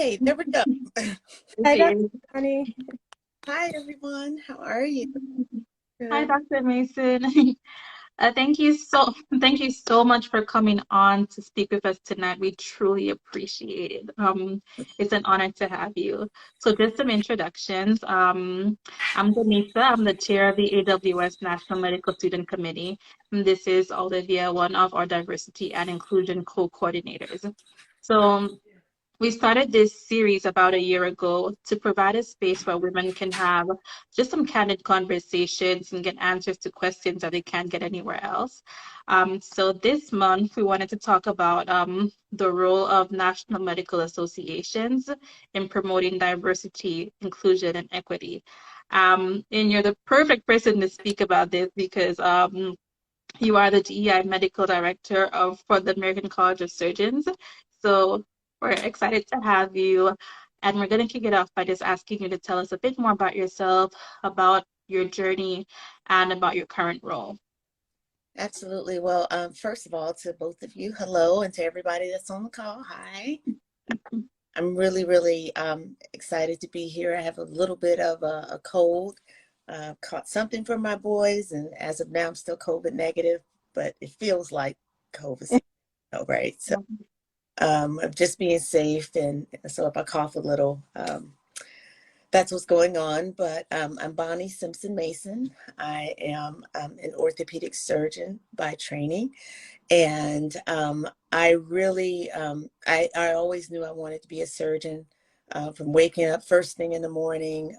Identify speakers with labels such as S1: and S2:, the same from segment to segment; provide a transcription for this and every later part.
S1: Okay, there we go.
S2: Hi, Dr.
S3: Okay.
S2: Connie.
S1: Hi, everyone. How are you?
S3: Hi,
S2: Good.
S3: Dr. Mason. Thank you thank you so much for coming on to speak with us tonight. We truly appreciate it. It's an honor to have you. So just some introductions. I'm Denisa. I'm the chair of the AWS National Medical Student Committee. And this is Olivia, one of our diversity and inclusion co-coordinators. So we started this series about a year ago to provide a space where women can have just some candid conversations and get answers to questions that they can't get anywhere else. So this month, we wanted to talk about the role of national medical associations in promoting diversity, inclusion, and equity. And you're the perfect person to speak about this because you are the DEI Medical Director for the American College of Surgeons. So we're excited to have you. And we're going to kick it off by just asking you to tell us a bit more about yourself, about your journey, and about your current role.
S1: Absolutely. Well, first of all, to both of you, hello, and to everybody that's on the call, hi. I'm really excited to be here. I have a little bit of a cold. Caught something from my boys, and as of now, I'm still COVID negative, but it feels like COVID, right? So I'm just being safe, and so if I cough a little, that's what's going on. But I'm Bonnie Simpson Mason. I am an orthopedic surgeon by training. And I really, I always knew I wanted to be a surgeon from waking up first thing in the morning,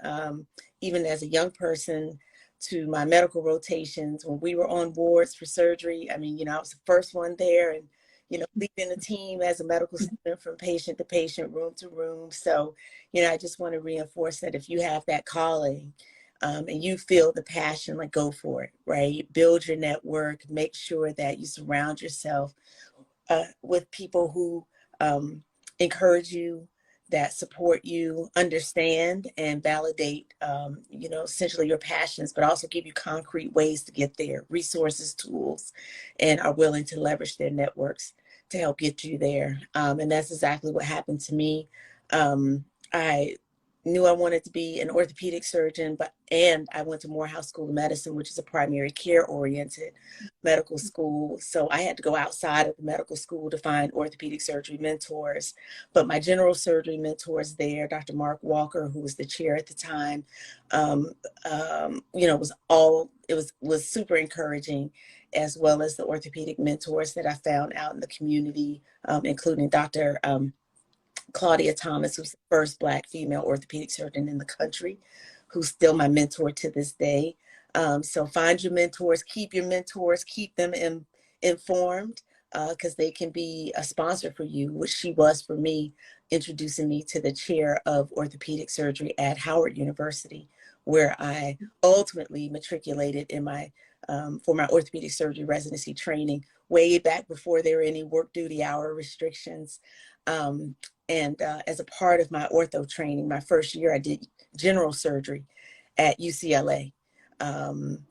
S1: even as a young person, to my medical rotations when we were on wards for surgery. I mean, I was the first one there, and leading the team as a medical student from patient to patient, room to room. So, I just want to reinforce that if you have that calling, and you feel the passion, like, go for it, right? Build your network, make sure that you surround yourself with people who encourage you, that support you, understand and validate, essentially your passions, but also give you concrete ways to get there, resources, tools, and are willing to leverage their networks to help get you there. And that's exactly what happened to me. I knew I wanted to be an orthopedic surgeon, and I went to Morehouse School of Medicine, which is a primary care oriented medical school. So I had to go outside of the medical school to find orthopedic surgery mentors. But my general surgery mentors there, Dr. Mark Walker, who was the chair at the time, was super encouraging, as well as the orthopedic mentors that I found out in the community, including Dr. Claudia Thomas, who's the first Black female orthopedic surgeon in the country, who's still my mentor to this day. So find your mentors, keep them informed, because they can be a sponsor for you, which she was for me, introducing me to the chair of orthopedic surgery at Howard University, where I ultimately matriculated for my orthopedic surgery residency training way back before there were any work duty hour restrictions. And as a part of my ortho training, my first year, I did general surgery at UCLA. And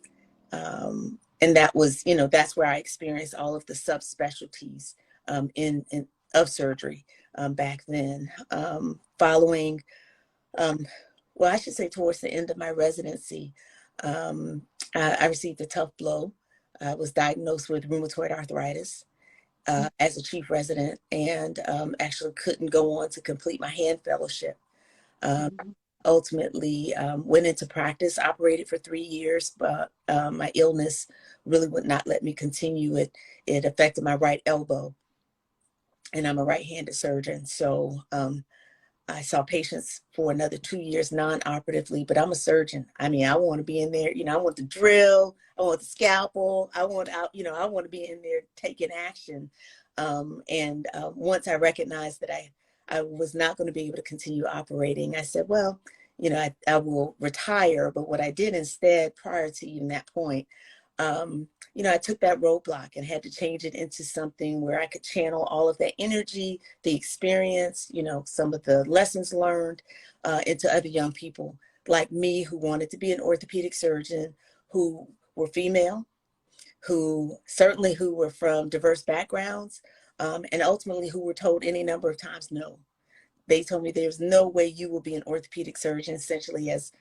S1: that was, that's where I experienced all of the subspecialties of surgery back then. Following, well, I should say towards the end of my residency, I received a tough blow. I was diagnosed with rheumatoid arthritis as a chief resident, and actually couldn't go on to complete my hand fellowship. Ultimately went into practice, operated for 3 years, but my illness really would not let me continue. It affected my right elbow, and I'm a right-handed surgeon. So I saw patients for another 2 years non-operatively, but I'm a surgeon. I mean, I want to be in there, I want the drill, I want the scalpel, I want to be in there taking action. And once I recognized that I was not going to be able to continue operating, I said, well, I will retire. But what I did instead, prior to even that point, I took that roadblock and had to change it into something where I could channel all of that energy, the experience, some of the lessons learned into other young people like me who wanted to be an orthopedic surgeon, who were female, who were from diverse backgrounds, and ultimately who were told any number of times no. they told me there's no way you will be an orthopedic surgeon, essentially as,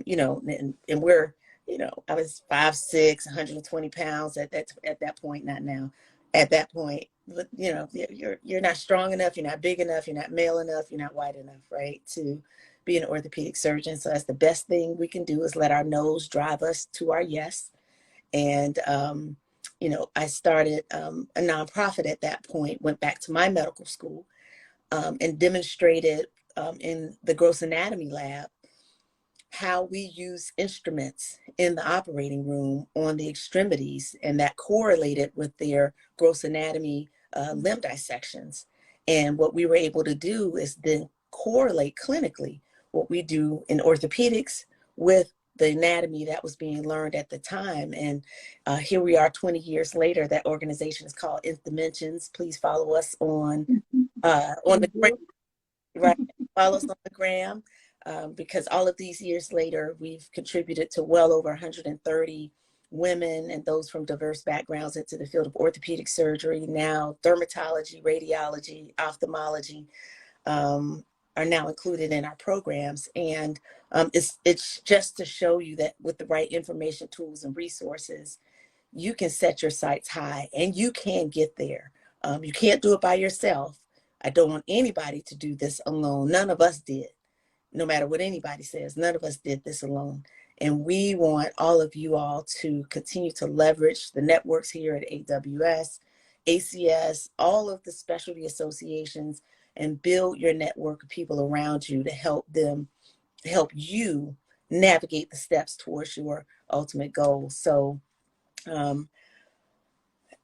S1: you know, and we're, you know, I was 5'6", 120 pounds at that point, not now, at that point, but, you know, you're not strong enough, you're not big enough, you're not male enough, you're not white enough, right, to be an orthopedic surgeon. So that's the best thing we can do, is let our nose drive us to our yes. And, you know, I started a nonprofit at that point, went back to my medical school, and demonstrated in the gross anatomy lab how we use instruments in the operating room on the extremities, and that correlated with their gross anatomy limb dissections. And what we were able to do is then correlate clinically what we do in orthopedics with the anatomy that was being learned at the time. And here we are 20 years later. That organization is called Nth Dimensions. Please follow us on
S3: Thank
S1: the
S3: you.
S1: right. Follow us on the gram, because all of these years later, we've contributed to well over 130 women and those from diverse backgrounds into the field of orthopedic surgery. Now, dermatology, radiology, ophthalmology are now included in our programs. And it's just to show you that with the right information, tools, and resources, you can set your sights high and you can get there. You can't do it by yourself. I don't want anybody to do this alone. None of us did. No matter what anybody says, none of us did this alone. And we want all of you all to continue to leverage the networks here at AWS, ACS, all of the specialty associations, and build your network of people around you to help you navigate the steps towards your ultimate goal. So um,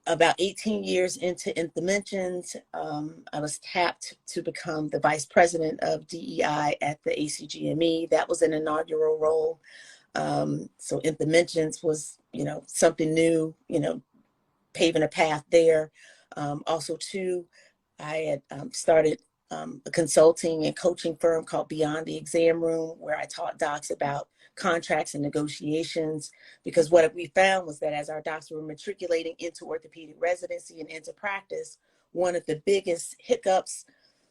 S1: about 18 years into Nth Dimensions, I was tapped to become the vice president of DEI at the ACGME. That was an inaugural role. So Nth Dimensions was, you know, something new, you know, paving a path there. Also, too, I had started a consulting and coaching firm called Beyond the Exam Room, where I taught docs about contracts and negotiations, because what we found was that as our docs were matriculating into orthopedic residency and into practice, one of the biggest hiccups,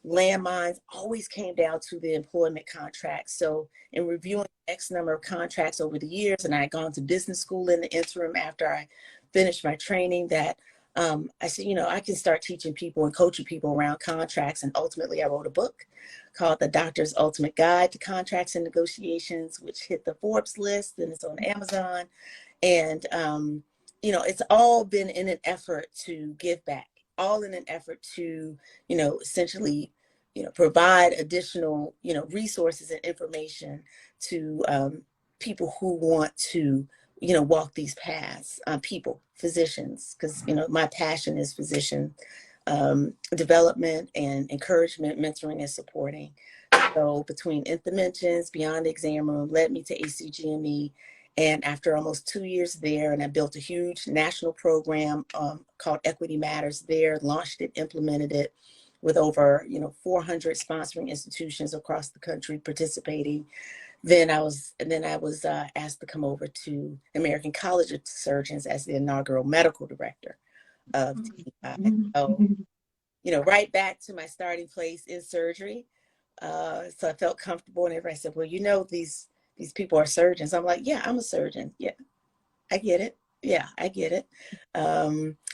S1: landmines, always came down to the employment contracts. So in reviewing X number of contracts over the years, and I had gone to business school in the interim after I finished my training, that I said, you know, I can start teaching people and coaching people around contracts. And ultimately, I wrote a book called The Doctor's Ultimate Guide to Contracts and Negotiations, which hit the Forbes list, and it's on Amazon. And, you know, it's all been in an effort to give back, all in an effort to, you know, essentially, you know, provide additional, you know, resources and information to people who want to, you know, walk these paths, people, physicians, because, you know, my passion is physician development and encouragement, mentoring, and supporting. So between Nth Dimensions, Beyond the Exam Room, led me to ACGME. And after almost 2 years there, and I built a huge national program called Equity Matters there, launched it, implemented it with over, you know, 400 sponsoring institutions across the country participating. Then I was asked to come over to American College of Surgeons as the inaugural medical director of TI. So, you know, right back to my starting place in surgery. So I felt comfortable, and everybody said, well, you know, these people are surgeons. I'm like, yeah, I'm a surgeon. Yeah, I get it. Yeah, I get it.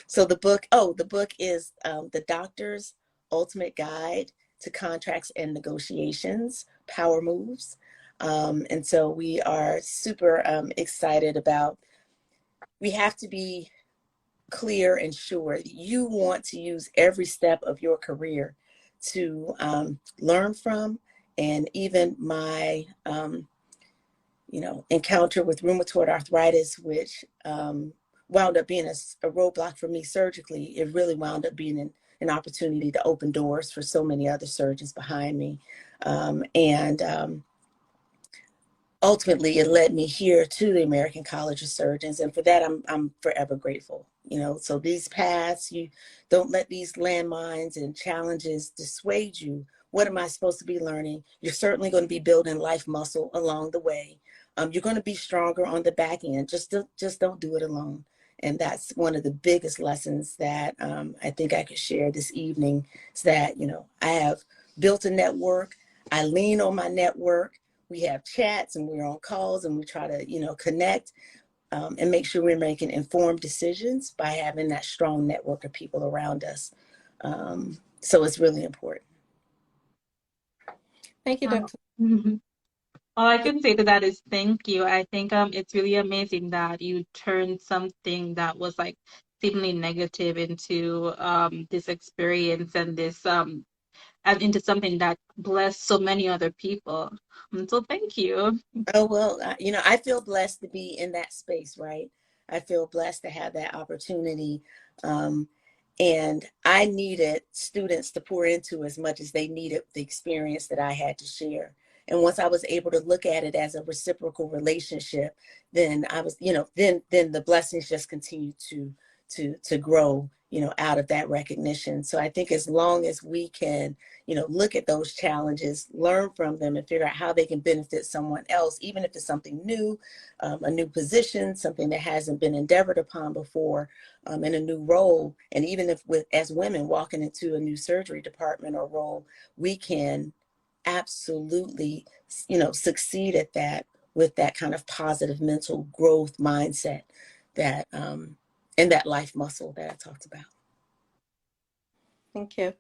S1: So the book is The Doctor's Ultimate Guide to Contracts and Negotiations, Power Moves. And so we are super excited about, we have to be clear and sure you want to use every step of your career to learn from. And even my you know, encounter with rheumatoid arthritis, which wound up being a roadblock for me surgically, it really wound up being an opportunity to open doors for so many other surgeons behind me. And ultimately, it led me here to the American College of Surgeons. And for that, I'm forever grateful. You know, so these paths, you don't let these landmines and challenges dissuade you. What am I supposed to be learning? You're certainly going to be building life muscle along the way. You're going to be stronger on the back end. Just don't do it alone. And that's one of the biggest lessons that I think I could share this evening, is that, you know, I have built a network. I lean on my network. We have chats and we're on calls and we try to, connect and make sure we're making informed decisions by having that strong network of people around us. So it's really important.
S2: Thank you, Dr.
S3: Mhm. All I can say to that is thank you. I think it's really amazing that you turned something that was like seemingly negative into this experience and this and into something that blessed so many other people. So thank you.
S1: Oh, well, I feel blessed to be in that space, right? I feel blessed to have that opportunity. Um, and I needed students to pour into as much as they needed the experience that I had to share. And once I was able to look at it as a reciprocal relationship, then I was, then the blessings just continued to grow, out of that recognition. So I think as long as we can, look at those challenges, learn from them, and figure out how they can benefit someone else, even if it's something new, a new position, something that hasn't been endeavored upon before, in a new role. And even if as women walking into a new surgery department or role, we can absolutely, succeed at that with that kind of positive mental growth mindset that, and that life muscle that I talked about.
S2: Thank you.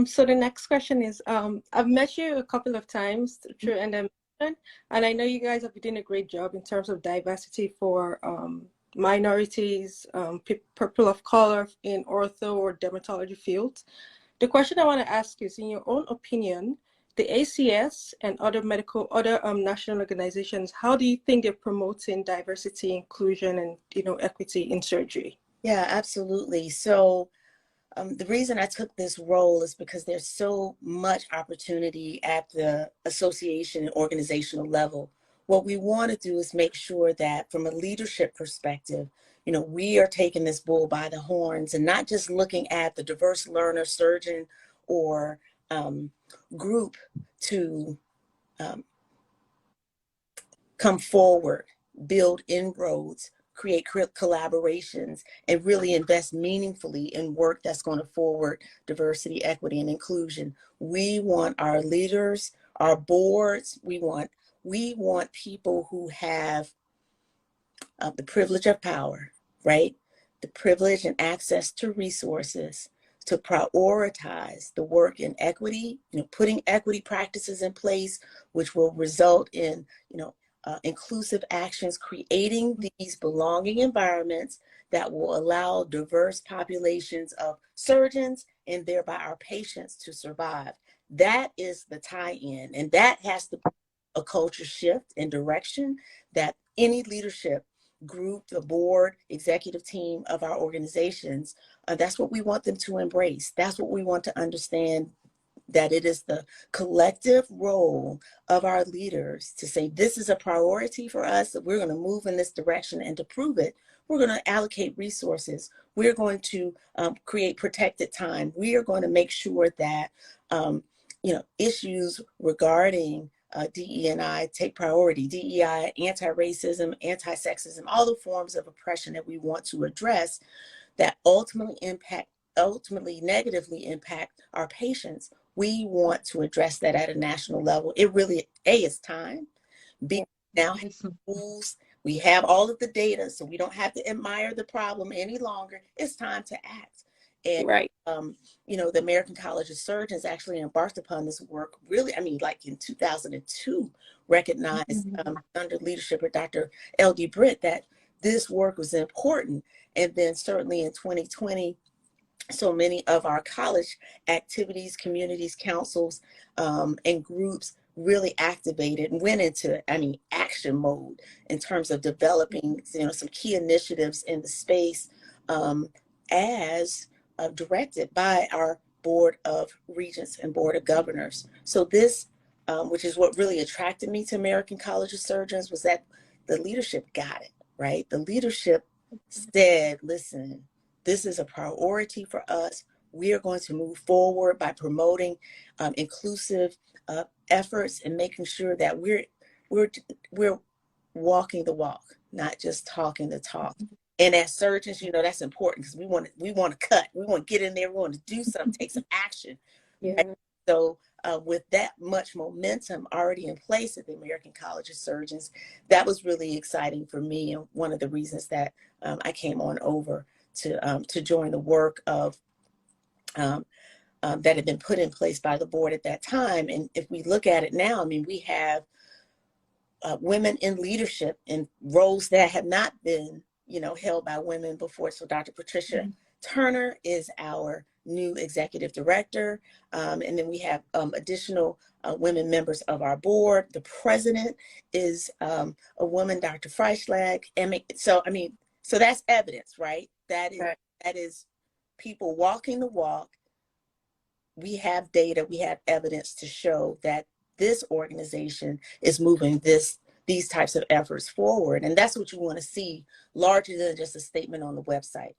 S2: So the next question is, I've met you a couple of times through NM, and I know you guys have been doing a great job in terms of diversity for minorities, people of color in ortho or dermatology fields. The question I want to ask is, in your own opinion, the ACS and other national organizations, how do you think they're promoting diversity, inclusion, and equity in surgery?
S1: Yeah, absolutely. So the reason I took this role is because there's so much opportunity at the association and organizational level. What we want to do is make sure that from a leadership perspective, we are taking this bull by the horns and not just looking at the diverse learner, surgeon, or group to um, come forward, build inroads, create collaborations, and really invest meaningfully in work that's going to forward diversity, equity, and inclusion. We want our leaders, our boards, we want people who have the privilege of power, right? The privilege and access to resources to prioritize the work in equity, putting equity practices in place, which will result in, inclusive actions, creating these belonging environments that will allow diverse populations of surgeons and thereby our patients to survive. That is the tie-in, and that has to be a culture shift and direction that any leadership group, the board, executive team of our organizations, that's what we want them to embrace. That's what we want to understand, that it is the collective role of our leaders to say, this is a priority for us, that we're going to move in this direction, and to prove it, we're going to allocate resources. We're going to create protected time. We are going to make sure that, issues regarding DE&I take priority. DEI, anti-racism, anti-sexism, all the forms of oppression that we want to address that ultimately negatively impact our patients. We want to address that at a national level. It really, it's time. B, now have tools. We have all of the data, so we don't have to admire the problem any longer. It's time to act. And,
S2: Right.
S1: The American College of Surgeons actually embarked upon this work really, like in 2002, recognized under leadership of Dr. L.D. Britt that this work was important. And then certainly in 2020, so many of our college activities, communities, councils, and groups really activated and went into, action mode in terms of developing, some key initiatives in the space as directed by our Board of Regents and Board of Governors. So this, which is what really attracted me to American College of Surgeons, was that the leadership got it, right? The leadership said, listen, this is a priority for us. We are going to move forward by promoting inclusive efforts and making sure that we're walking the walk, not just talking the talk. And as surgeons, that's important because we want to cut, we want to get in there, we want to do something, take some action.
S2: Yeah.
S1: Right? So with that much momentum already in place at the American College of Surgeons, that was really exciting for me, and one of the reasons that I came on over to join the work of that had been put in place by the board at that time. And if we look at it now, I mean, we have women in leadership in roles that have not been, held by women before. So Dr. Patricia Turner is our new executive director. And then we have additional women members of our board. The president is a woman, Dr. Freischlag. So that's evidence, right? That is people walking the walk. We have data, we have evidence to show that this organization is moving these types of efforts forward. And that's what you want to see, larger than just a statement on the website.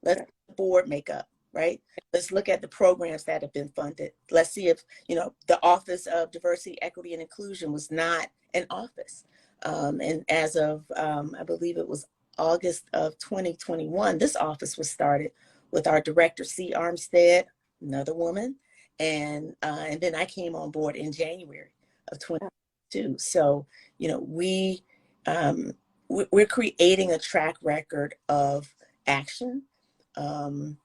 S1: Let's look at the board makeup, right? Let's look at the programs that have been funded. Let's see if, the Office of Diversity, Equity, and Inclusion was not an office. And as of, I believe it was August of 2021, this office was started with our director, C. Armstead, another woman. And then I came on board in January of 2022. So, we're creating a track record of action, and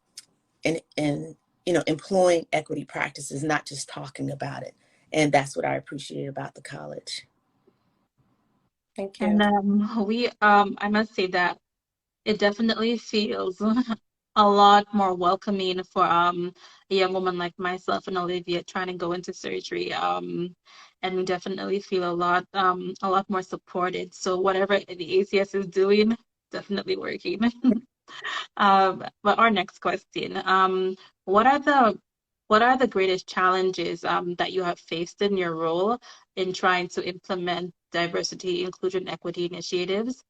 S1: employing equity practices, not just talking about it. And that's what I appreciate about the college.
S2: Thank you.
S3: And I must say that it definitely feels a lot more welcoming for a young woman like myself and Olivia trying to go into surgery. And we definitely feel a lot more supported. So whatever the ACS is doing, definitely working. But our next question, what are the greatest challenges that you have faced in your role in trying to implement diversity, inclusion, equity initiatives?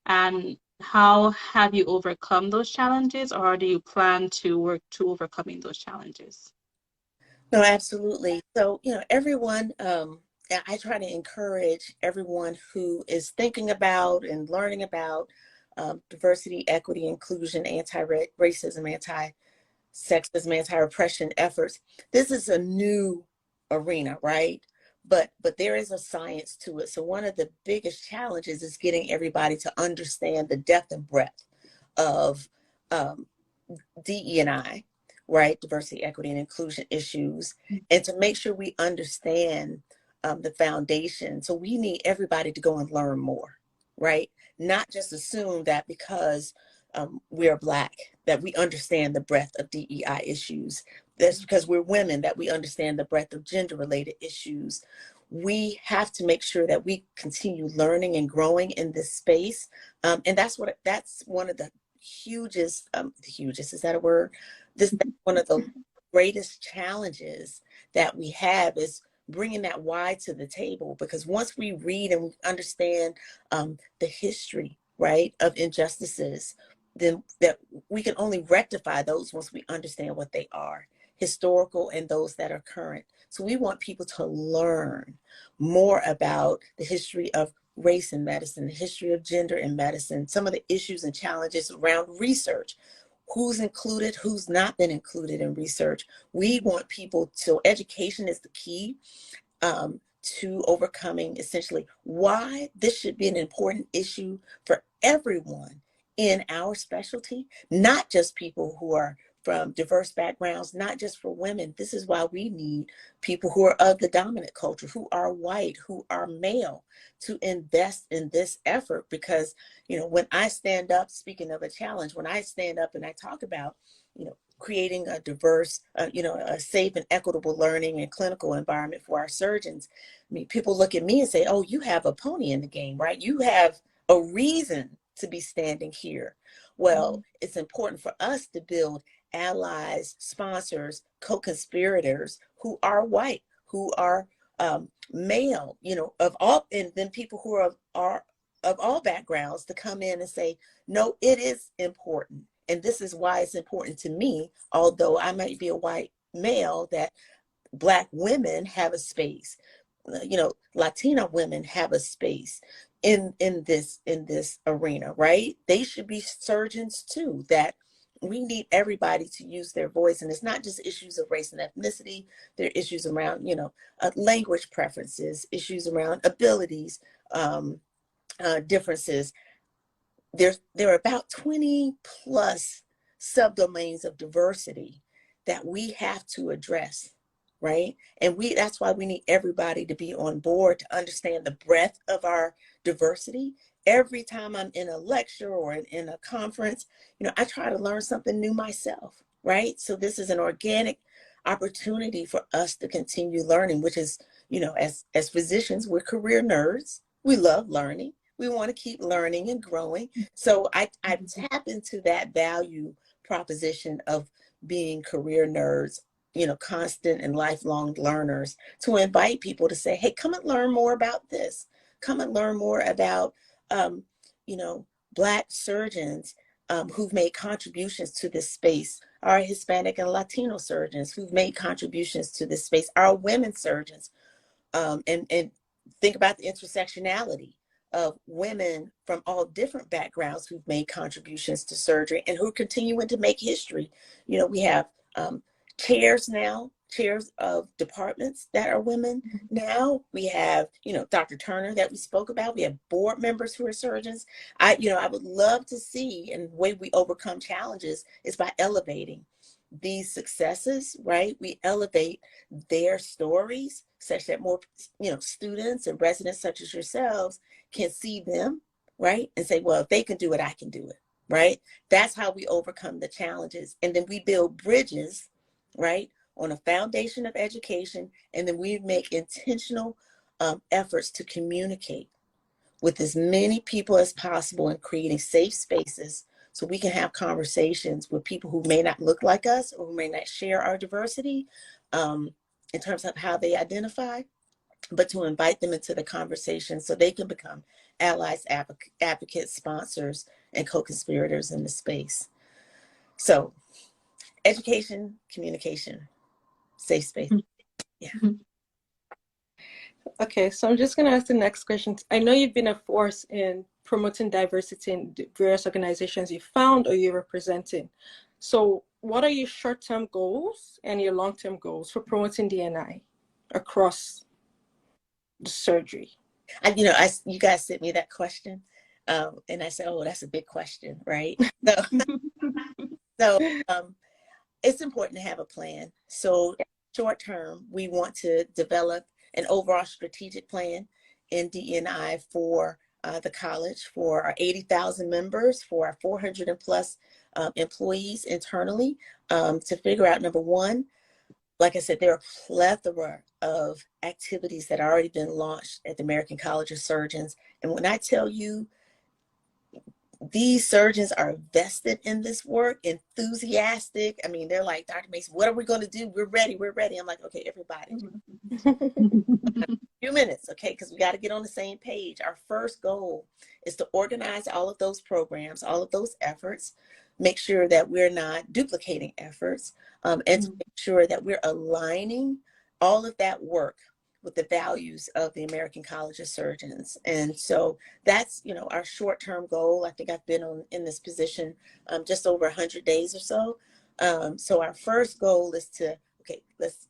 S3: And how have you overcome those challenges, or how do you plan to work to overcoming those challenges?
S1: No, absolutely. So, everyone, I try to encourage everyone who is thinking about and learning about diversity, equity, inclusion, anti-racism, anti-sexism, anti-oppression efforts. This is a new arena, right? But there is a science to it. So one of the biggest challenges is getting everybody to understand the depth and breadth of DE&I, right? Diversity, equity, and inclusion issues, and to make sure we understand the foundation. So we need everybody to go and learn more, right? Not just assume that because we're Black, that we understand the breadth of DEI issues. That's because we're women that we understand the breadth of gender-related issues. We have to make sure that we continue learning and growing in this space. And that's one of the hugest, is that a word? That's one of the greatest challenges that we have, is bringing that why to the table, because once we read and we understand the history, right, of injustices, then that we can only rectify those once we understand what they are, historical and those that are current. So we want people to learn more about the history of race in medicine, the history of gender in medicine, some of the issues and challenges around research, who's included, who's not been included in research. We want people to, education is the key to overcoming essentially why this should be an important issue for everyone in our specialty, not just people who are from diverse backgrounds, not just for women. This is why we need people who are of the dominant culture, who are white, who are male, to invest in this effort. Because, when I stand up, speaking of a challenge, when I stand up and I talk about, creating a diverse, a safe and equitable learning and clinical environment for our surgeons, I mean, people look at me and say, oh, you have a pony in the game, right? You have a reason to be standing here. Well, it's important for us to build allies, sponsors, co-conspirators who are white, who are male, of all, and then people who are of all backgrounds, to come in and say, no, it is important. And this is why it's important to me, although I might be a white male, that Black women have a space, Latina women have a space in this arena, right? They should be surgeons too, that we need everybody to use their voice. And it's not just issues of race and ethnicity. There are issues around, language preferences, issues around abilities, differences. There are about 20 plus subdomains of diversity that we have to address, right? And that's why we need everybody to be on board to understand the breadth of our diversity. Every time I'm in a lecture or in a conference, I try to learn something new myself, right? So this is an organic opportunity for us to continue learning, which is, as physicians, we're career nerds. We love learning. We want to keep learning and growing. So I tap into that value proposition of being career nerds, constant and lifelong learners, to invite people to say, hey, come and learn more about this. Come and learn more about, Black surgeons who've made contributions to this space, our Hispanic and Latino surgeons who've made contributions to this space, our women surgeons, and think about the intersectionality of women from all different backgrounds who've made contributions to surgery and who are continuing to make history. We have chairs of departments that are women now. We have, Dr. Turner that we spoke about. We have board members who are surgeons. I would love to see, and the way we overcome challenges is by elevating these successes, right? We elevate their stories such that more, students and residents such as yourselves can see them, right? And say, well, if they can do it, I can do it, right? That's how we overcome the challenges. And then we build bridges, right, on a foundation of education. And then we make intentional efforts to communicate with as many people as possible and creating safe spaces so we can have conversations with people who may not look like us or who may not share our diversity in terms of how they identify, but to invite them into the conversation so they can become allies, advocates, sponsors, and co-conspirators in the space. So education, communication, safe space. Yeah.
S2: Okay, so I'm just going to ask the next question. I know you've been a force in promoting diversity in the various organizations you found or you're representing. So what are your short-term goals and your long-term goals for promoting D&I across the surgery?
S1: You guys sent me that question, and I said, oh, that's a big question, right? So it's important to have a plan. So short term, we want to develop an overall strategic plan in D&I for the college, for our 80,000 members, for our 400 and plus employees internally, to figure out, number one, like I said, there are a plethora of activities that have already been launched at the American College of Surgeons. And when I tell you, these surgeons are vested in this work, enthusiastic. I mean, they're like, Dr. Mason, what are we going to do? We're ready. We're ready. I'm like, okay, everybody. A few minutes, okay, because we got to get on the same page. Our first goal is to organize all of those programs, all of those efforts, make sure that we're not duplicating efforts, and to make sure that we're aligning all of that work with the values of the American College of Surgeons. And so that's, our short-term goal. I think I've been in this position just over 100 days or so. So our first goal is to, okay, let's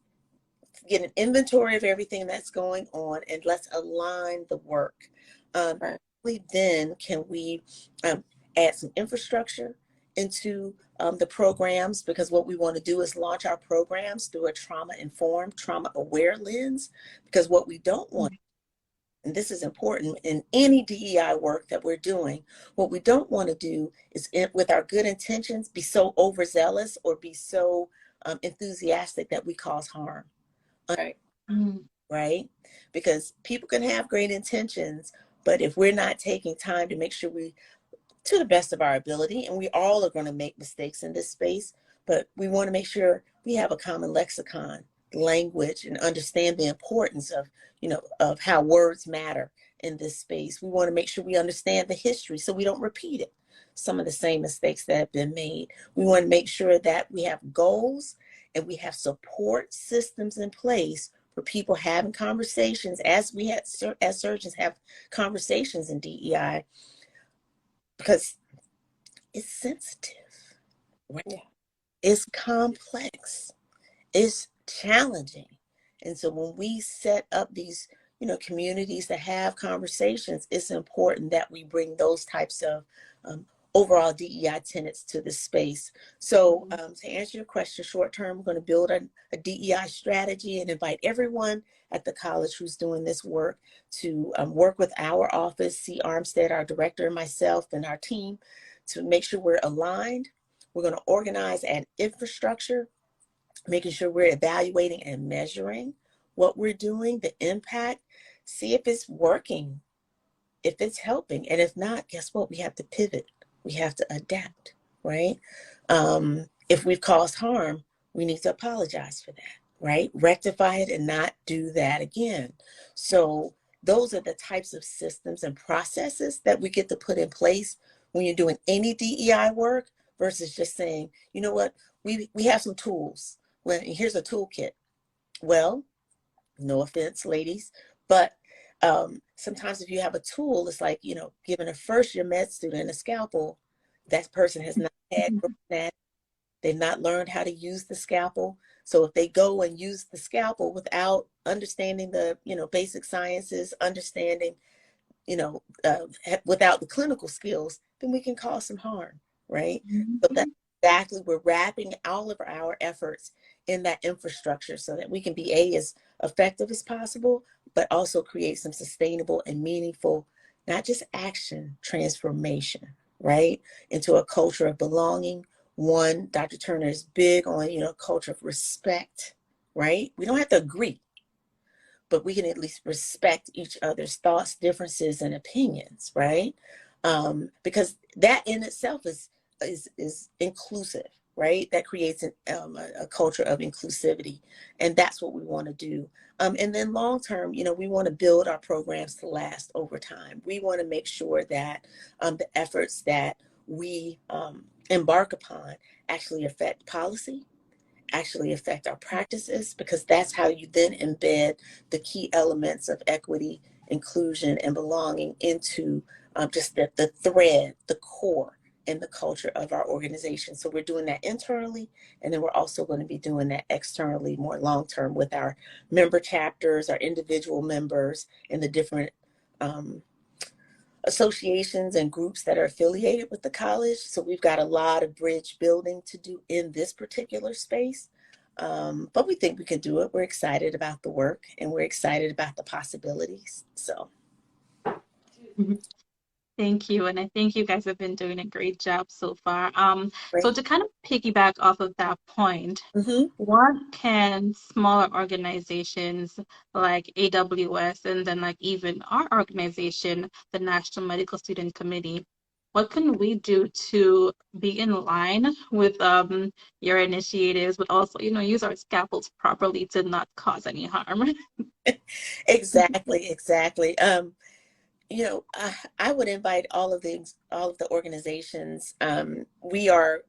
S1: get an inventory of everything that's going on and let's align the work. Only then can we add some infrastructure into the programs, because what we want to do is launch our programs through a trauma-informed, trauma-aware lens, because what we don't want, and this is important in any DEI work that we're doing, what we don't want to do is, with our good intentions, be so overzealous or be so enthusiastic that we cause harm.
S2: Right.
S1: Right? Because people can have great intentions, but if we're not taking time to make sure we, to the best of our ability, and we all are going to make mistakes in this space, but we want to make sure we have a common lexicon, language, and understand the importance of, of how words matter in this space. We want to make sure we understand the history so we don't repeat it, some of the same mistakes that have been made. We want to make sure that we have goals and we have support systems in place for people having conversations, as we as surgeons have conversations in DEI, because it's sensitive. right?
S2: Yeah.
S1: It's complex. It's challenging. And so when we set up these, communities that have conversations, it's important that we bring those types of overall DEI tenets to the space. So to answer your question, short term, we're going to build a DEI strategy and invite everyone at the college who's doing this work to work with our office, C. Armstead, our director, and myself and our team to make sure we're aligned. We're going to organize an infrastructure, making sure we're evaluating and measuring what we're doing, the impact, see if it's working, if it's helping. And if not, guess what? We have to pivot. We have to adapt, right? If we've caused harm, we need to apologize for that, right? Rectify it and not do that again. So those are the types of systems and processes that we get to put in place when you're doing any DEI work versus just saying, you know what, we have some tools. Well, here's a toolkit. Well, no offense, ladies, but sometimes if you have a tool, it's like, giving a first year med student a scalpel. That person has not had that. They've not learned how to use the scalpel. So if they go and use the scalpel without understanding the, basic sciences, understanding, without the clinical skills, then we can cause some harm, right? So that's exactly, we're wrapping all of our efforts in that infrastructure so that we can be as effective as possible, but also create some sustainable and meaningful, not just action, transformation, right? Into a culture of belonging. One, Dr. Turner is big on, culture of respect, right? We don't have to agree, but we can at least respect each other's thoughts, differences, and opinions, right? Because that in itself is inclusive, right? That creates a culture of inclusivity, and that's what we want to do. And then long term, we want to build our programs to last over time. We want to make sure that the efforts that we embark upon actually affect policy, actually affect our practices, because that's how you then embed the key elements of equity, inclusion, and belonging into just the thread, the core, and the culture of our organization. So we're doing that internally, and then we're also going to be doing that externally more long-term with our member chapters, our individual members, and the different associations and groups that are affiliated with the college. So we've got a lot of bridge building to do in this particular space. But we think we can do it. We're excited about the work and we're excited about the possibilities. So
S3: Thank you. And I think you guys have been doing a great job so far. So
S1: great.
S3: to kind of piggyback off of that point,
S1: Mm-hmm.
S3: what can smaller organizations like AWS and then like even our organization, the National Medical Student Committee, what can we do to be in line with your initiatives, but also, use our scaffolds properly to not cause any harm?
S1: Exactly. I would invite all of the organizations. We are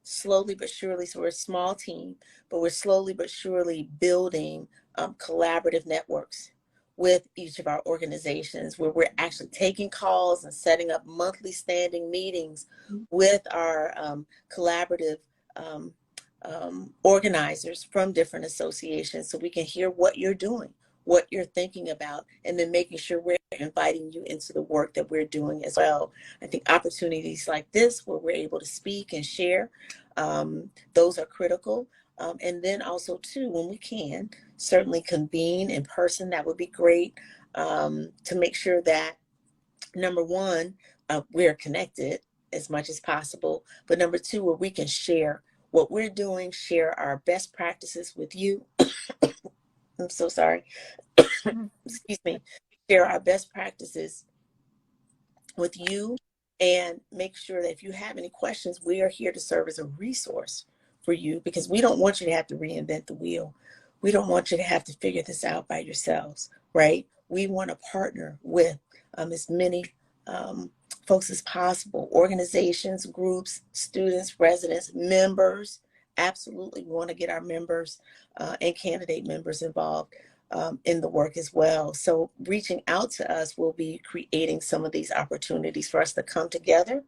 S1: slowly but surely, so we're a small team, but we're slowly but surely building collaborative networks with each of our organizations where we're actually taking calls and setting up monthly standing meetings with our collaborative um, organizers from different associations so we can hear what you're doing, what you're thinking about, and then making sure we're inviting you into the work that we're doing as well. I think opportunities like this where we're able to speak and share, those are critical. And then also too, when we can, certainly convene in person, that would be great, to make sure that number one, we're connected as much as possible, but number two, where we can share what we're doing, share our best practices with you. I'm so sorry. Excuse me. Share our best practices with you and make sure that if you have any questions, we are here to serve as a resource for you, because we don't want you to have to reinvent the wheel. We don't want you to have to figure this out by yourselves, right? We want to partner with as many folks as possible, organizations, groups, students, residents, members. Absolutely, we want to get our members and candidate members involved in the work as well. So reaching out to us will be creating some of these opportunities for us to come together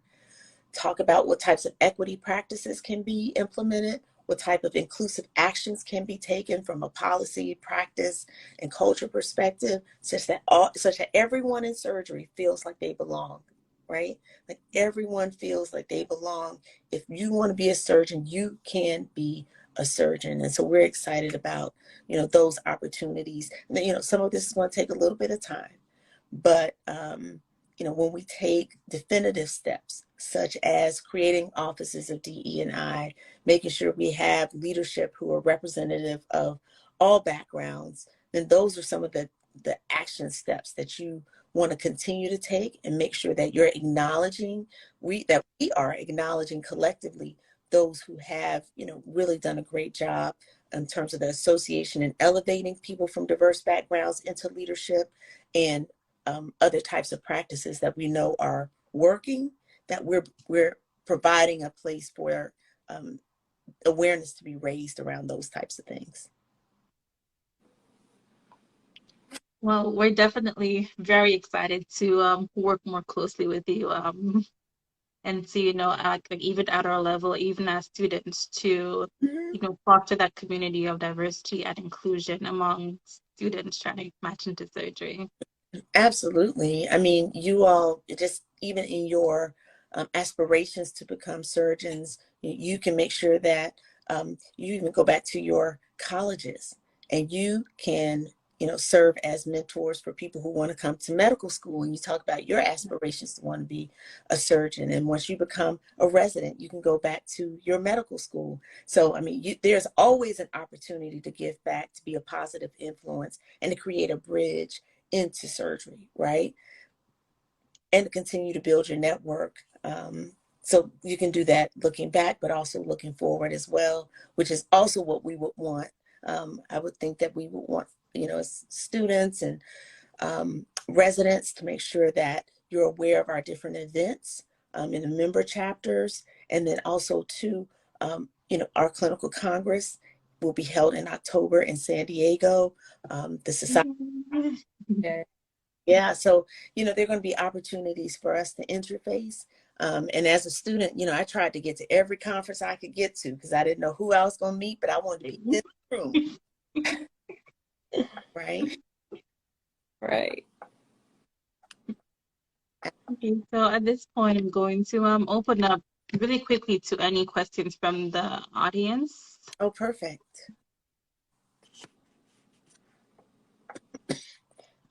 S1: talk about what types of equity practices can be implemented, what type of inclusive actions can be taken from a policy, practice, and culture perspective, such that everyone in surgery feels like they belong, right? Like everyone feels like they belong. If you want to be a surgeon, you can be a surgeon. And so we're excited about, those opportunities. And, some of this is going to take a little bit of time, but, when we take definitive steps, such as creating offices of DE&I, making sure we have leadership who are representative of all backgrounds, then those are some of the action steps that you want to continue to take, and make sure that you're acknowledging, that we are acknowledging collectively those who have, really done a great job in terms of the association and elevating people from diverse backgrounds into leadership, and other types of practices that we know are working, that we're providing a place for awareness to be raised around those types of things.
S3: Well, we're definitely very excited to work more closely with you and to, like even at our level, even as students, to, foster that community of diversity and inclusion among students trying to match into surgery.
S1: Absolutely. I mean, you all, just even in your aspirations to become surgeons, you can make sure that you even go back to your colleges, and you can, serve as mentors for people who want to come to medical school. And you talk about your aspirations to want to be a surgeon. And once you become a resident, you can go back to your medical school. So, I mean, there's always an opportunity to give back, to be a positive influence, and to create a bridge into surgery, right? And to continue to build your network. So you can do that looking back, but also looking forward as well, which is also what we would want. I would think that we would want, as students and residents, to make sure that you're aware of our different events in the member chapters, and then also to, our clinical congress will be held in October in San Diego. The society. Yeah, so, there are going to be opportunities for us to interface. And as a student, I tried to get to every conference I could get to, because I didn't know who I was going to meet, but I wanted to be in the room. Right?
S2: Right.
S3: Okay, so at this point, I'm going to open up really quickly to any questions from the audience.
S1: Oh, perfect.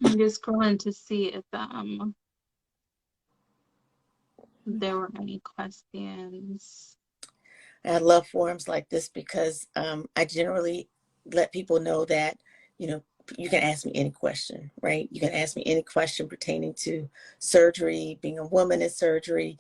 S3: I'm just scrolling to see if there were any questions.
S1: I love forums like this because I generally let people know that, you can ask me any question, right? You can ask me any question pertaining to surgery, being a woman in surgery,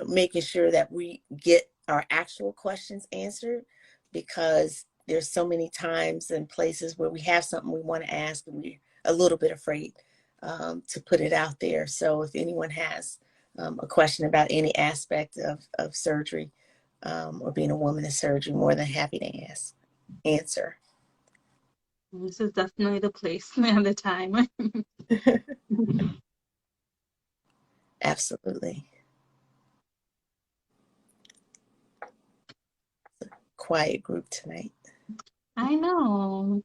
S1: making sure that we get our actual questions answered, because there's so many times and places where we have something we want to ask, and we're a little bit afraid to put it out there. So if anyone has a question about any aspect of surgery, or being a woman in surgery, more than happy to answer.
S3: This is definitely the place and the time.
S1: Absolutely. Quiet group tonight.
S3: I know.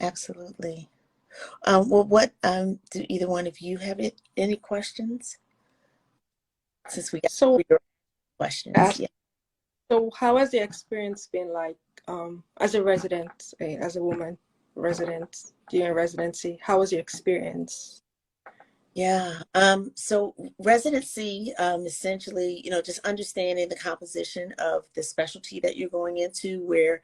S1: Absolutely. Well, what do either one of you have any questions? Since we got
S2: So,
S1: your questions. Yeah.
S2: so how has the experience been like as a resident, as a woman resident during residency? How was your experience?
S1: Yeah. So residency, essentially, just understanding the composition of the specialty that you're going into, where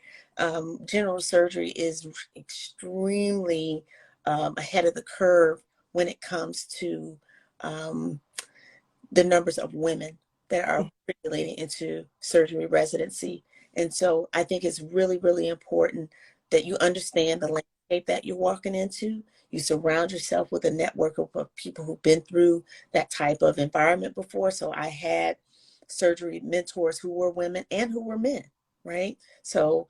S1: general surgery is extremely ahead of the curve when it comes to the numbers of women that are matriculating into surgery residency. And so I think it's really, really important that you understand the landscape that you're walking into. You surround yourself with a network of people who've been through that type of environment before. So I had surgery mentors who were women and who were men, right? So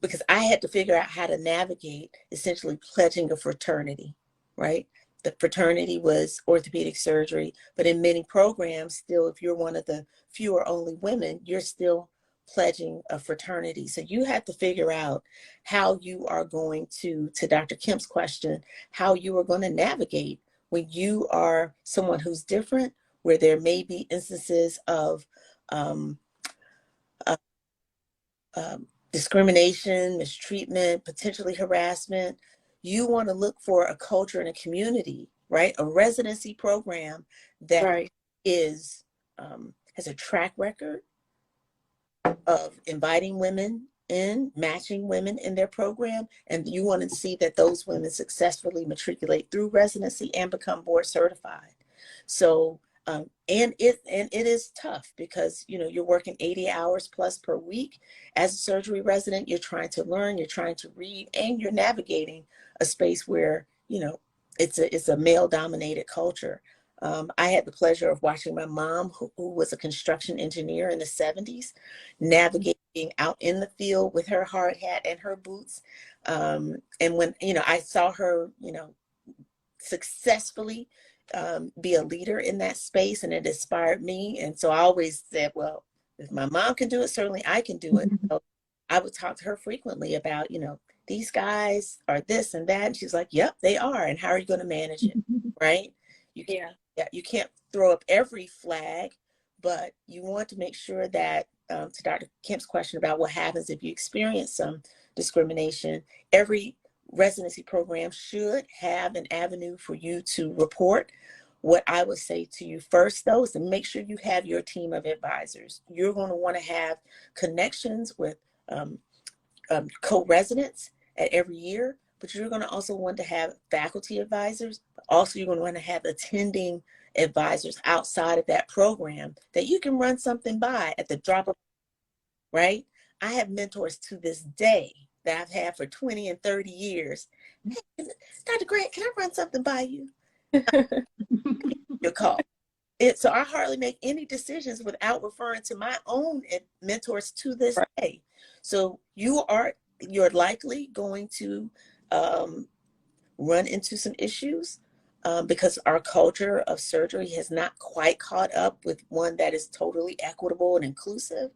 S1: because I had to figure out how to navigate essentially pledging a fraternity, right? the fraternity was orthopedic surgery, but in many programs still, if you're one of the few or only women, you're still pledging a fraternity. So you have to figure out how you are going to Dr. Kemp's question, how you are going to navigate when you are someone who's different, where there may be instances of um, uh, discrimination, mistreatment, potentially harassment. You want to look for a culture and a community, right? A residency program that
S2: Right.
S1: is has a track record of inviting women in, matching women in their program, and you want to see that those women successfully matriculate through residency and become board certified. So, and it is tough because you're working 80 hours plus per week as a surgery resident. You're trying to learn, you're trying to read, and you're navigating a space where it's a male dominated culture. I had the pleasure of watching my mom, who was a construction engineer in the 70s, navigating out in the field with her hard hat and her boots. And when, I saw her, successfully be a leader in that space, and it inspired me. And so I always said, well, if my mom can do it, certainly I can do it. So I would talk to her frequently about, these guys are this and that. And she's like, yep, they are. And how are you going to manage it? Right? You can't, yeah, you can't throw up every flag, but you want to make sure that, to Dr. Kemp's question about what happens if you experience some discrimination, every residency program should have an avenue for you to report. What I would say to you first, though, is to make sure you have your team of advisors. You're going to want to have connections with co-residents at every year, but you're going to also want to have faculty advisors. Also, you're going to want to have attending advisors outside of that program that you can run something by at the drop of, right? I have mentors to this day that I've had for 20 and 30 years. Hey, Dr. Grant, can I run something by you? Your call. So I hardly make any decisions without referring to my own mentors to this day. So you're likely going to run into some issues because our culture of surgery has not quite caught up with one that is totally equitable and inclusive.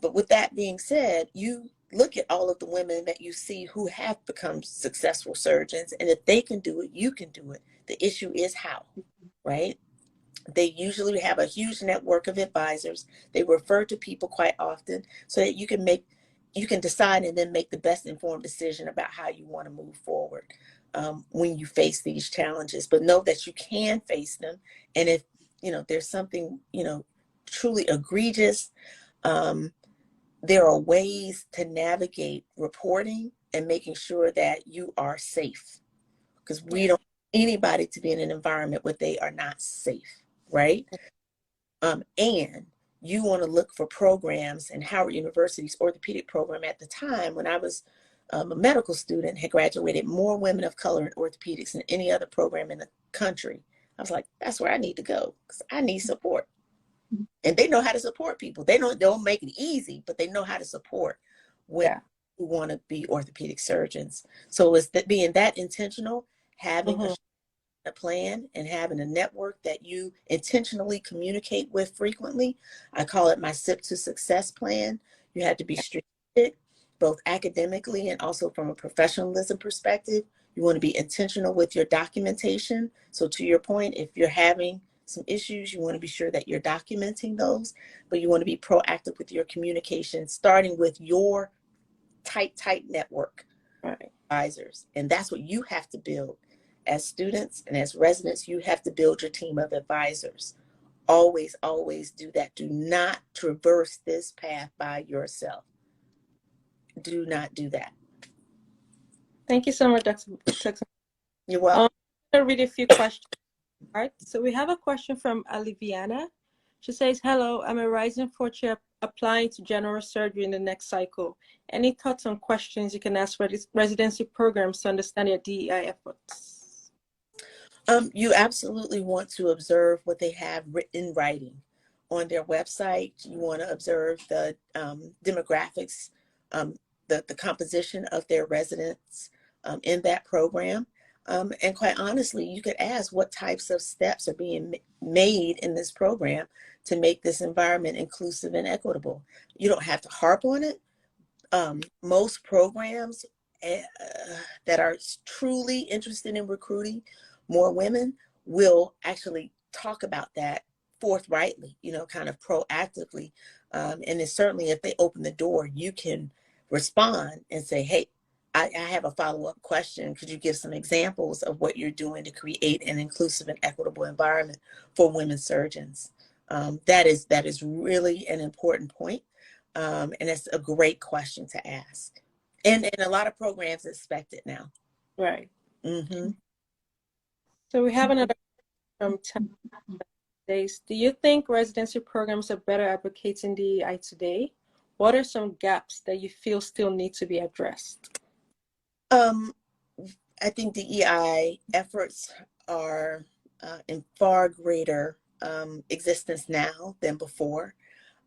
S1: But with that being said, you look at all of the women that you see who have become successful surgeons, and if they can do it, you can do it. The issue is how, right? They usually have a huge network of advisors. They refer to people quite often so that you can decide and then make the best informed decision about how you want to move forward when you face these challenges. But know that you can face them. And if, there's something, truly egregious, there are ways to navigate reporting and making sure that you are safe, because we don't want anybody to be in an environment where they are not safe, right? And you want to look for programs, and Howard University's orthopedic program at the time when I was a medical student had graduated more women of color in orthopedics than any other program in the country. I was like, that's where I need to go because I need support. And they know how to support people. They don't make it easy, but they know how to support when you want to be orthopedic surgeons. So it's that being that intentional, having a plan and having a network that you intentionally communicate with frequently. I call it my SIP to success plan. You have to be strategic, both academically and also from a professionalism perspective. You want to be intentional with your documentation. So to your point, if you're having some issues, you want to be sure that you're documenting those, but you want to be proactive with your communication, starting with your tight network of advisors. And that's what you have to build. As students and as residents, you have to build your team of advisors. Always, always do that. Do not traverse this path by yourself. Do not do that.
S2: Thank you so much, Dr.
S1: You're welcome.
S2: I'm going to read a few questions. All right, so we have a question from Aliviana. She says, hello, I'm a rising fourth year applying to general surgery in the next cycle. Any thoughts on questions you can ask for residency programs to understand your DEI efforts?
S1: You absolutely want to observe what they have in writing on their website. You want to observe the demographics, the composition of their residents in that program. And quite honestly, you could ask what types of steps are being made in this program to make this environment inclusive and equitable. You don't have to harp on it. Most programs uh, that are truly interested in recruiting more women will actually talk about that forthrightly, kind of proactively. And then certainly if they open the door, you can respond and say, hey, I have a follow-up question. Could you give some examples of what you're doing to create an inclusive and equitable environment for women surgeons? That is really an important point. And it's a great question to ask. And a lot of programs expect it now.
S2: Right.
S1: Mm-hmm.
S2: So we have another from days. Do you think residency programs are better advocating DEI today? What are some gaps that you feel still need to be addressed?
S1: I think DEI efforts are in far greater existence now than before.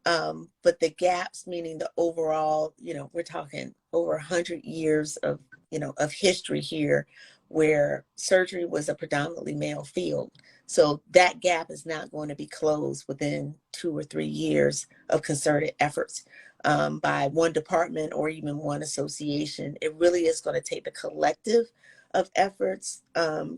S1: But the gaps, meaning the overall, we're talking over 100 years of history here, where surgery was a predominantly male field. So that gap is not going to be closed within 2 or 3 years of concerted efforts by one department or even one association. It really is going to take the collective efforts of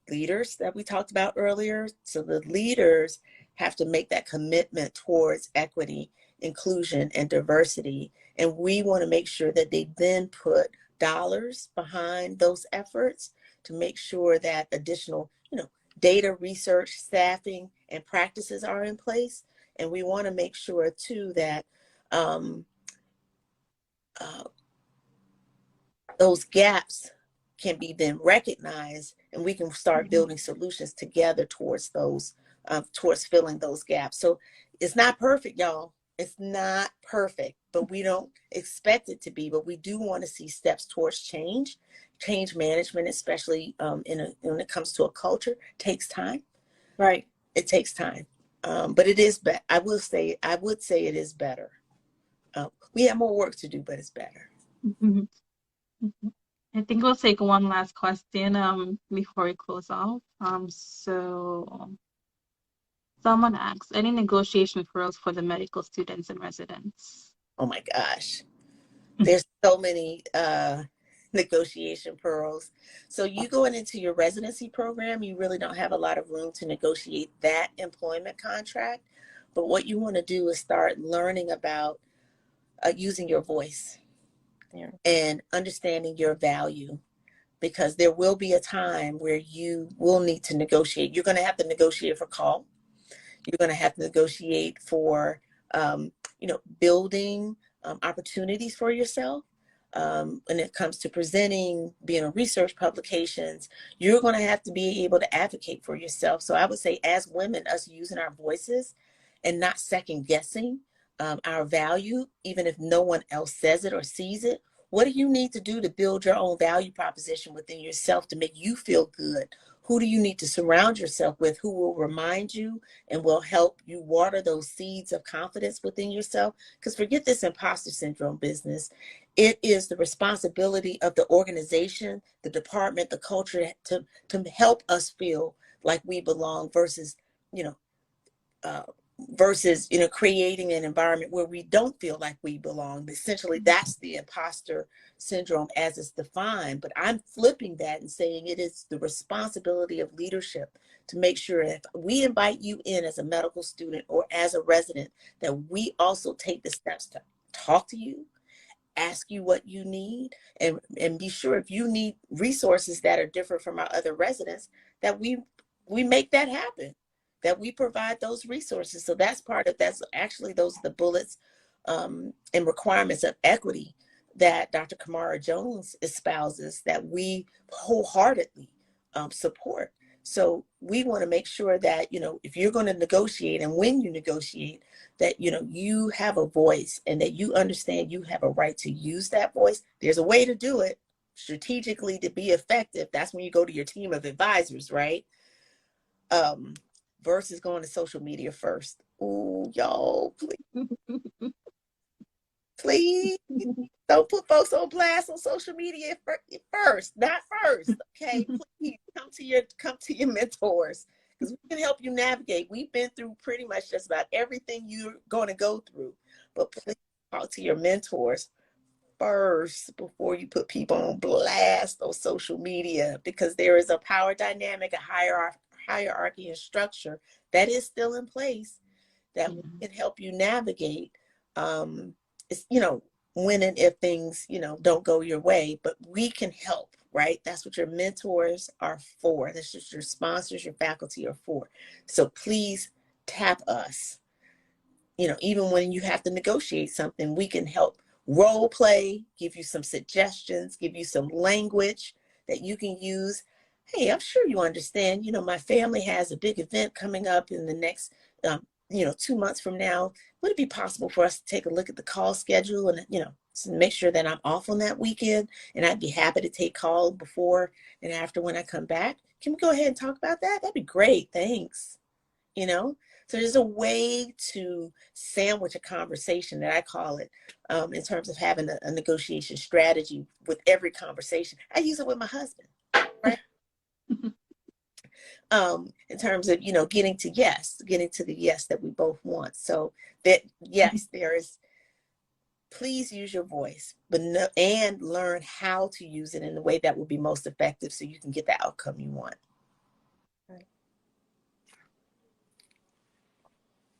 S1: leaders that we talked about earlier. So the leaders have to make that commitment towards equity, inclusion, and diversity. And we want to make sure that they then put dollars behind those efforts to make sure that additional, data research, staffing, and practices are in place. And we want to make sure too that um, uh, those gaps can be then recognized, and we can start building solutions together towards towards filling those gaps. So it's not perfect, y'all. It's not perfect, but we don't expect it to be. But we do want to see steps towards change management, especially when it comes to a culture, takes time.
S2: Right.
S1: It takes time, but it is better. I would say it is better. We have more work to do, but it's better.
S3: Mhm. Mhm. I think we'll take one last question before we close off. So someone asks, any negotiation referrals for the medical students and residents?
S1: Oh my gosh. There's so many negotiation pearls. So you going into your residency program, you really don't have a lot of room to negotiate that employment contract. But what you want to do is start learning about using your voice and understanding your value, because there will be a time where you will need to negotiate. You're going to have to negotiate for call. You're going to have to negotiate for, building opportunities for yourself. When it comes to presenting, being on research publications, you're going to have to be able to advocate for yourself. So I would say, as women, us using our voices and not second guessing our value, even if no one else says it or sees it. What do you need to do to build your own value proposition within yourself to make you feel good? Who do you need to surround yourself with who will remind you and will help you water those seeds of confidence within yourself? Because forget this imposter syndrome business. It is the responsibility of the organization, the department, the culture to help us feel like we belong versus, you know, uh, creating an environment where we don't feel like we belong. Essentially, that's the imposter syndrome as it's defined. But I'm flipping that and saying it is the responsibility of leadership to make sure if we invite you in as a medical student or as a resident, that we also take the steps to talk to you, ask you what you need, and be sure if you need resources that are different from our other residents, that we make that happen, that we provide those resources. So that's actually, those are the bullets and requirements of equity that Dr. Kamara Jones espouses, that we wholeheartedly support. So we want to make sure that, if you're going to negotiate, and when you negotiate, that, you have a voice and that you understand you have a right to use that voice. There's a way to do it strategically to be effective. That's when you go to your team of advisors, right? Versus going to social media first. Ooh, y'all, please, please. Don't put folks on blast on social media first, not first. Okay, please come to your mentors because we can help you navigate. We've been through pretty much just about everything you're going to go through, but please talk to your mentors first before you put people on blast on social media because there is a power dynamic, a hierarchy and structure that is still in place that can help you navigate. It's, when and if things, don't go your way, but we can help, right? That's what your mentors are for. That's what your sponsors, your faculty are for. So please tap us. Even when you have to negotiate something, we can help role play, give you some suggestions, give you some language that you can use. Hey, I'm sure you understand, my family has a big event coming up in the next, 2 months from now. Would it be possible for us to take a look at the call schedule and, to make sure that I'm off on that weekend? And I'd be happy to take call before and after when I come back. Can we go ahead and talk about that? That'd be great. Thanks. So there's a way to sandwich a conversation that I call it, in terms of having a negotiation strategy with every conversation. I use it with my husband, right? In terms of, getting to the yes that we both want. So that, yes, please use your voice, but and learn how to use it in the way that will be most effective so you can get the outcome you want.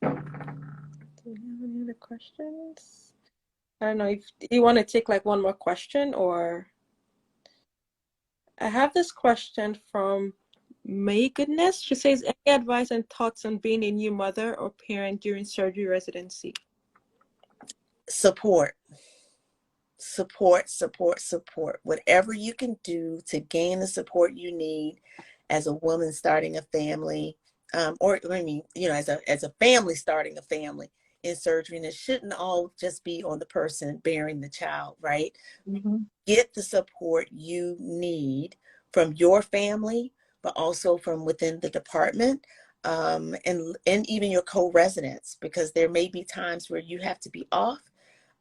S2: Do you have any other questions? I don't know if you want to take like one more question, or I have this question from May Goodness. She says, any advice and thoughts on being a new mother or parent during surgery residency?
S1: Support. Whatever you can do to gain the support you need as a woman starting a family, as a family starting a family in surgery. And it shouldn't all just be on the person bearing the child, right? Get the support you need from your family, but also from within the department, and even your co-residents, because there may be times where you have to be off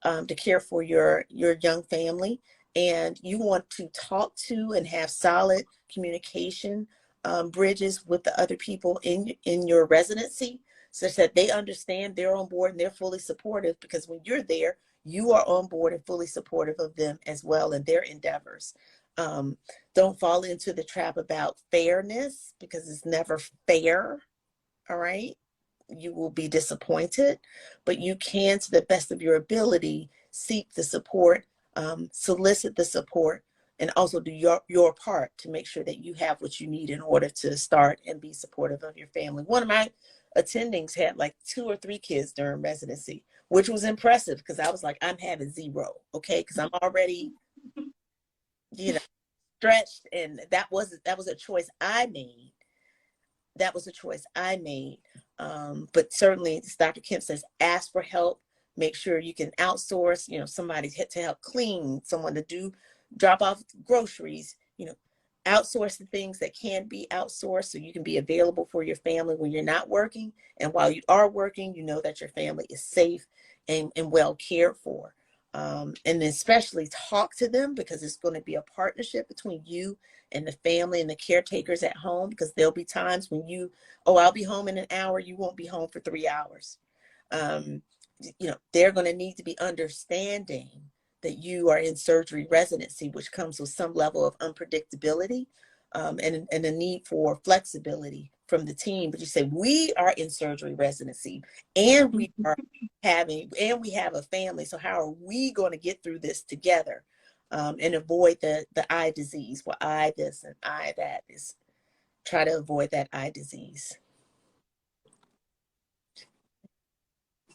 S1: to care for your young family, and you want to talk to and have solid communication bridges with the other people in your residency, such that they understand, they're on board, and they're fully supportive, because when you're there, you are on board and fully supportive of them as well in their endeavors. Don't fall into the trap about fairness, because it's never fair, all right? You will be disappointed, but you can, to the best of your ability, seek the support, solicit the support, and also do your part to make sure that you have what you need in order to start and be supportive of your family. One of my attendings had like 2 or 3 kids during residency, which was impressive, because I was like, I'm having 0, okay, because I'm already, stretched, and that was a choice I made. But certainly, as Dr. Kemp says, ask for help. Make sure you can outsource, somebody to help clean, someone to drop off groceries, outsource the things that can be outsourced so you can be available for your family when you're not working. And while you are working, you know that your family is safe and well cared for. And then especially talk to them, because it's going to be a partnership between you and the family and the caretakers at home, because there'll be times when I'll be home in an hour, you won't be home for 3 hours. They're going to need to be understanding that you are in surgery residency, which comes with some level of unpredictability, and a need for flexibility from the team. But you say, we are in surgery residency, and we have a family. So how are we going to get through this together, and avoid the eye disease? Well, eye this and eye that is try to avoid that eye disease.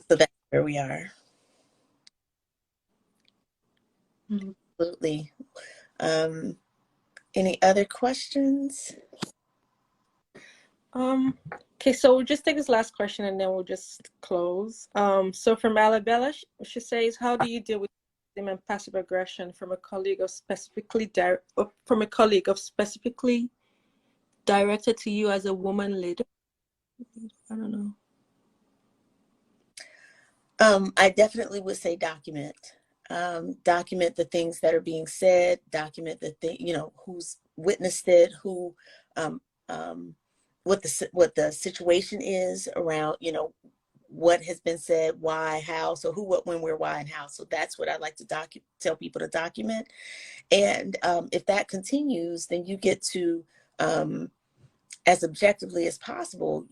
S1: So that's where we are. Absolutely. Any other questions?
S2: Okay, so we'll just take this last question and then we'll just close. So from Alabella, she says, how do you deal with racism and passive aggression from a colleague of specifically directed to you as a woman leader? I don't know.
S1: I definitely would say document. document the things that are being said, document the thing, who's witnessed it, who, um, what the situation is around, what has been said, why, how, so who, what, when, where, why, and how. So that's what I like to tell people to document. And if that continues, then you get to, as objectively as possible.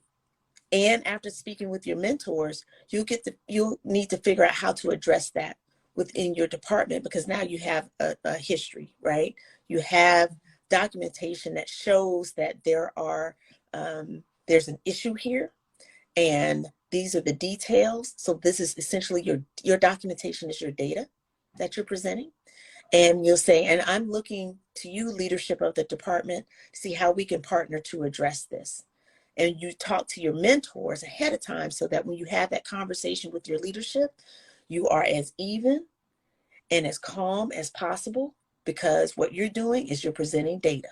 S1: And after speaking with your mentors, you'll need to figure out how to address that within your department, because now you have a history, right? You have documentation that shows that there's an issue here, and these are the details. So this is essentially your documentation is your data that you're presenting. And you'll say, and I'm looking to you, leadership of the department, to see how we can partner to address this. And you talk to your mentors ahead of time so that when you have that conversation with your leadership, you are as even and as calm as possible, because what you're doing is you're presenting data,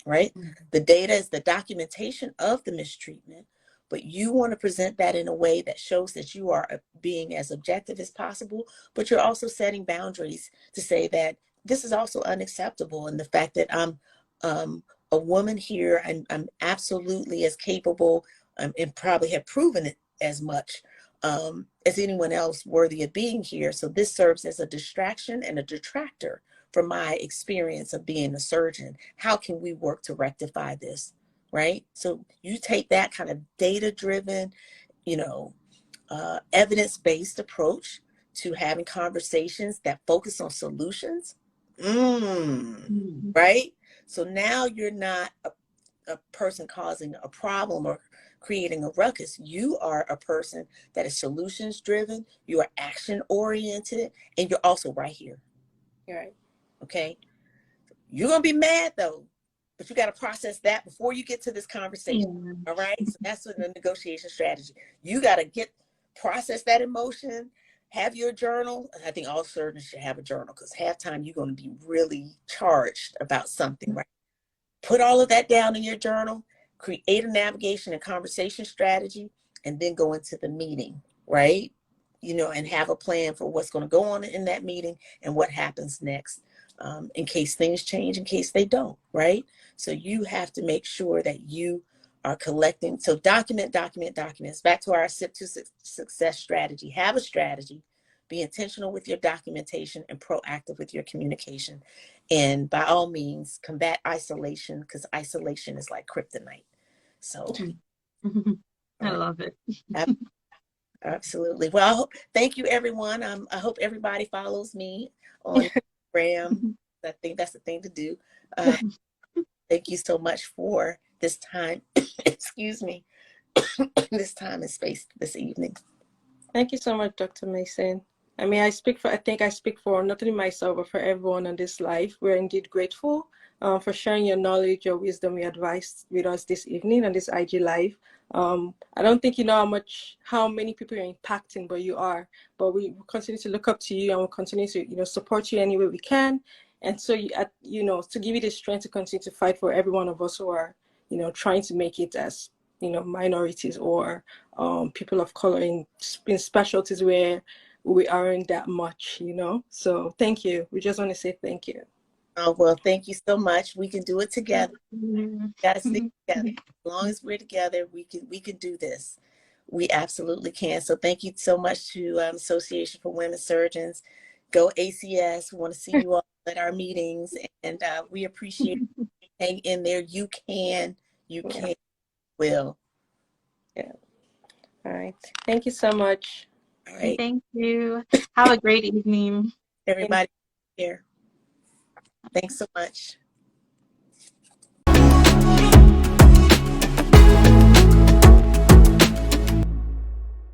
S1: right? The data is the documentation of the mistreatment, but you want to present that in a way that shows that you are being as objective as possible, but you're also setting boundaries to say that this is also unacceptable. And the fact that I'm a woman here, and I'm absolutely as capable, and probably have proven it as much as anyone else worthy of being here. So this serves as a distraction and a detractor from my experience of being a surgeon. How can we work to rectify this, right? So you take that kind of data-driven, evidence-based approach to having conversations that focus on solutions, right? So now you're not a person causing a problem or creating a ruckus. You are a person that is solutions driven, you are action oriented, and you're also right here.
S2: Right.
S1: Okay. You're going to be mad though, but you got to process that before you get to this conversation. All right. So that's the negotiation strategy. You got to process that emotion, have your journal. I think all surgeons should have a journal, because halftime you're going to be really charged about something, right? Put all of that down in your journal, create a navigation and conversation strategy, and then go into the meeting, right? And have a plan for what's going to go on in that meeting and what happens next, in case things change, in case they don't, right? So you have to make sure that you are collecting. So document. It's back to our SIP to success strategy. Have a strategy. Be intentional with your documentation and proactive with your communication. And by all means, combat isolation, because isolation is like kryptonite. So
S3: I love it.
S1: Absolutely. Well, thank you, everyone. I hope everybody follows me on Instagram. I think that's the thing to do. Thank you so much for this time. Excuse me. This time and space this evening.
S2: Thank you so much, Dr. Mason. I mean, I think I speak for not only myself, but for everyone on this live. We're indeed grateful for sharing your knowledge, your wisdom, your advice with us this evening on this IG Live. I don't think you know how many people you're impacting, but you are. But we will continue to look up to you, and we'll continue to, support you any way we can. And so, to give you the strength to continue to fight for every one of us who are, trying to make it as, minorities or people of color in specialties where we aren't that much, So thank you. We just want to say thank you.
S1: Oh, well, thank you so much. We can do it together. Got to stick together. As long as we're together, we can do this. We absolutely can. So thank you so much to Association for Women Surgeons. Go ACS. We want to see you all at our meetings, and we appreciate you. Hang in there. You can. You can. Will.
S2: Yeah. All right. Thank you so much.
S1: All right.
S3: Thank you. Have a great evening.
S1: Everybody here. Thanks so much.